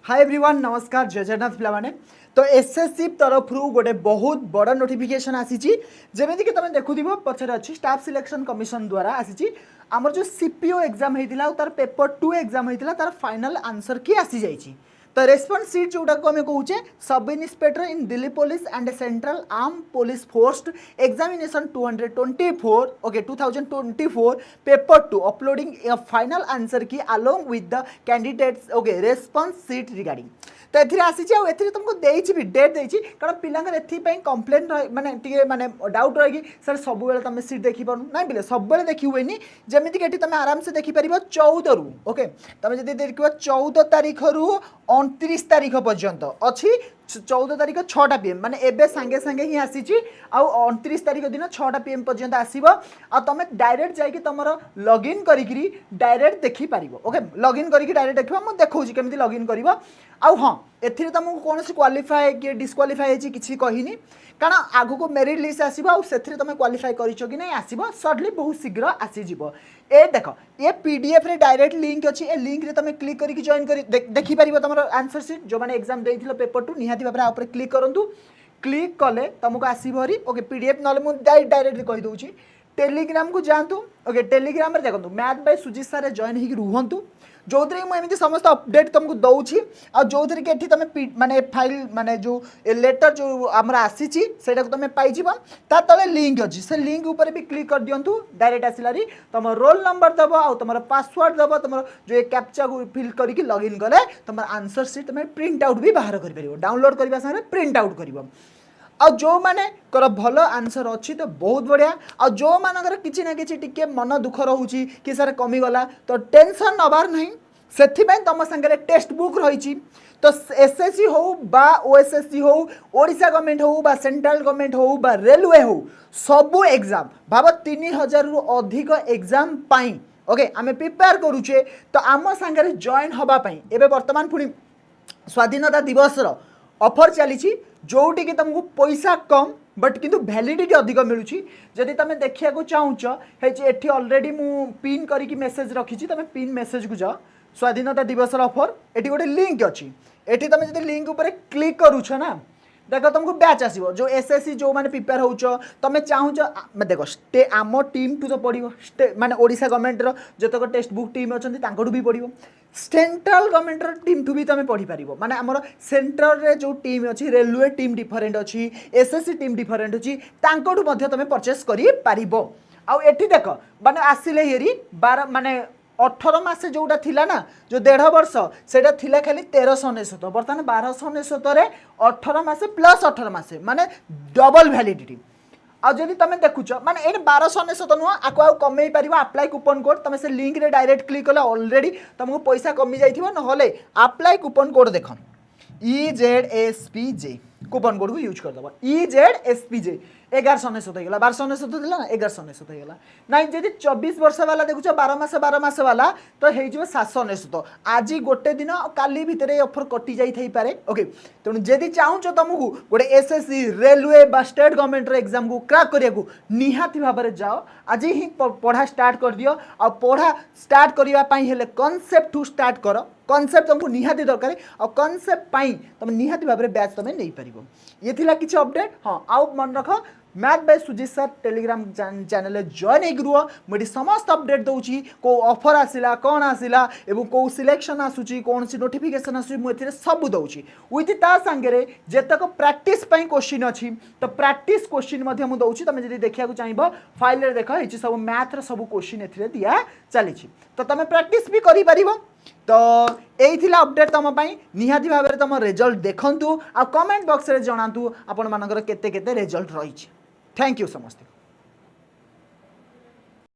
Hi everyone नमस्कार जय जगन्नाथ पिलाने तो एसएससी तरफ गोटे बहुत बड़ नोटिफिकेशन आसी जमीक तुम देखुव पचर अच्छी स्टाफ सिलेक्शन कमिशन द्वारा आसी आमर जो सीपीओ एग्जाम होता तार पेपर 2 एग्जाम होता तार फाइनल आंसर की आसी जाइए तो रेस्पॉन्स सीट जोटा को आम कहे sub inspector in Delhi police and central arm police force examination 224 okay 2024 paper 2 uploading a final answer key along with the candidates okay response sheet regarding तो ये आसी तुमको देती भी डेट देती कारण पिलांकर एपाई कंप्लेन माने टी माने डाउट रही सर सब तुम सीट देखी पार ना बोले सब देखी हुए जमीक तुम आराम से देखिपर 14 रु ओके तुम जब देख 14 तारीख रु 29 तारीख पर्यंत अच्छी 14 तारीख 6टा PM माने एबे सांगे सांगे ही आसी 29 तारीख दिन 6टा PM पर्यंत आसीबो आ तुम डायरेक्ट जाइए तुम लॉगिन करी डायरेक्ट देखी पार ओके लॉगिन करी डायरेक्ट देखा मुझे देखा केमी लॉगिन कर हाँ एथिरे तुमको कौन क्वालिफाए कि डिस्क्वालिफाए किसी कहनी कारण आगु को मेरिट लिस्ट आसो से तुम क्वालिफाए कर कि नहीं आसो सर्टली बहुत शीघ्र आसीज ए देख ये पीडीएफ रे डायरेक्ट लिंक अच्छी ए लिंक रे तुम क्लिक करके जॉइन कर देखिपर तुम आंसर सीट जो मैंने एग्जाम देथिलो पेपर 2 निहाती भाव आप क्लिक करूँ क्लिक कले तुमको आसो हरी ओके पीडीएफ ना मुझे डायरेक्ट कहीदे टेलीग्राम को जातु ओके टेलीग्राम रे देखो मैथ बाय सुजीत सारे जॉइन हो रुहतु जो मुझे समस्त अपडेट तुमको दौची आ जो कि तुम माने फाइल माने जो लेटर जो आमर आसी को तुम पाइज ता तले लिंक अच्छी से लिंक ऊपर भी क्लिक कर दिंतु डायरेक्ट आसलारी तुम रोल नंबर दब आ तुम पासवर्ड दब तुम जो कैप्चा को फिल करके लॉगिन कले तुम आंसर सीट तुम प्रिंट आउट भी बाहर कर डाउनलोड करने सारे प्रिंट आउट कर आ जो माने कर भल आंसर अच्छी तो बहुत बढ़िया आ जो मानकर किसी ना किसी टिके मन दुख रोचे कि सर कमीगला तो टेंशन नबार नहीं से तुम सागर टेक्स्ट बुक रही तो एसएससी हो बा ओएसएससी हो ओडिशा गवर्नमेंट हो बा सेंट्रल गवर्नमेंट हो बा रेलवे हो सबू एग्जाम भाव 3000 रु अधिक एग्जाम पाई ओके आमे प्रिपेयर करूचे तो आम सागर जॉइन होगापाई एवं बर्तमान पुणी स्वाधीनता दिवस ऑफर चली जोटी कि तुमको पैसा कम बट किंतु वैलिडिटी अधिक मिलूँ जदि तुम देखा चाहूँ ऑलरेडी मु पिन करके मेसेज रखी तुम पिन मेसेज को जाओ स्वाधीनता दिवस ऑफर ये गोटे लिंक अच्छी एटी तुम जो लिंक उपर क्लिक करुच ना देख तुमको बैच आसो जो एसएससी जो मैंने प्रिपेयर हो तुम चाहूँ देख आम टीम टू तो पढ़ो माने ओडिशा गवर्नमेंट जतक टेक्स्ट बुक टीम अच्छा भी पढ़ो सेंट्रल गवर्नमेंट टीम टू भी तुम पढ़ी पार माने आमर सेंट्रल रे जो टीम अच्छी रेलवे टीम डिफरेंट अच्छी एसएससी टीम डिफरेंट अच्छी तुम परचेस कर आउ एठी देख माने आसिले हेरी 12 माने 18 मासे जोटा थिला ना जो 1.5 वर्ष सेटा थिला खाली 1399 बर्तमान 1299 18 मासे प्लस 18 मासे माने डबल वैलिडिटी आ जदि तुम देखुच माने ये 1299 नुह आपको आउ कमे पार अप्लाई कूपन कोड तुम से लिंक रे डायरेक्ट क्लिक कले ऑलरेडी तुमको पैसा कमी जाइथिबो नहले अप्लाई कूपन कोड देख EZSPJ कूपन कोड को यूज करदेव EZSPJ 1199 होगा 1299 थी ना 1199 होगा ना जब 24 वर्ष वाला देखुच 12 मास वाला तो हो 799 आज गोटे दिन काली भितर ऑफर कटि जाई पारे ओके तेणु जदि चाहूँ तुमको गोटे एसएससी रेलवे बा स्टेट गवर्नमेंट एग्जाम को क्रैक करने को निहाती भाव में जाओ आज ही पढ़ा स्टार्ट कर दियो आ पढ़ा स्टार्ट करने कॉन्सेप्ट टू स्टार्ट कर कॉन्सेप्ट तुमको निहाती दरकार और कॉन्सेप्ट पाई तुम निहाती भाव में बैच तुम नहीं पार ये थिला किसी अपडेट हाँ आउ मन रख math by Sujit sir Telegram channel join हो मुझे समस्त अपडेट दूसरी को ऑफर आसला कौन आसला एवं कौ सिलेक्शन आसूची कौन सी नोटिफिकेशन आसूची मुझे सब दूसरी विथ ता सांगे जेतक प्रैक्टिस क्वेश्चन अच्छी तो प्रैक्टिस क्वेश्चन दूसरी तुम जब देखा चाहिए फाइल देख ये सब मैथ्र सब क्वेश्चन ए दिया चली तो तुम प्रैक्टिस भी कर तो यही अपडेट तुम निहाती भाव में तुम रिजल्ट देखु आ कमेंट बॉक्स रे जनातु आपण मानकर केते केते रिजल्ट रही थैंक यू समस्त।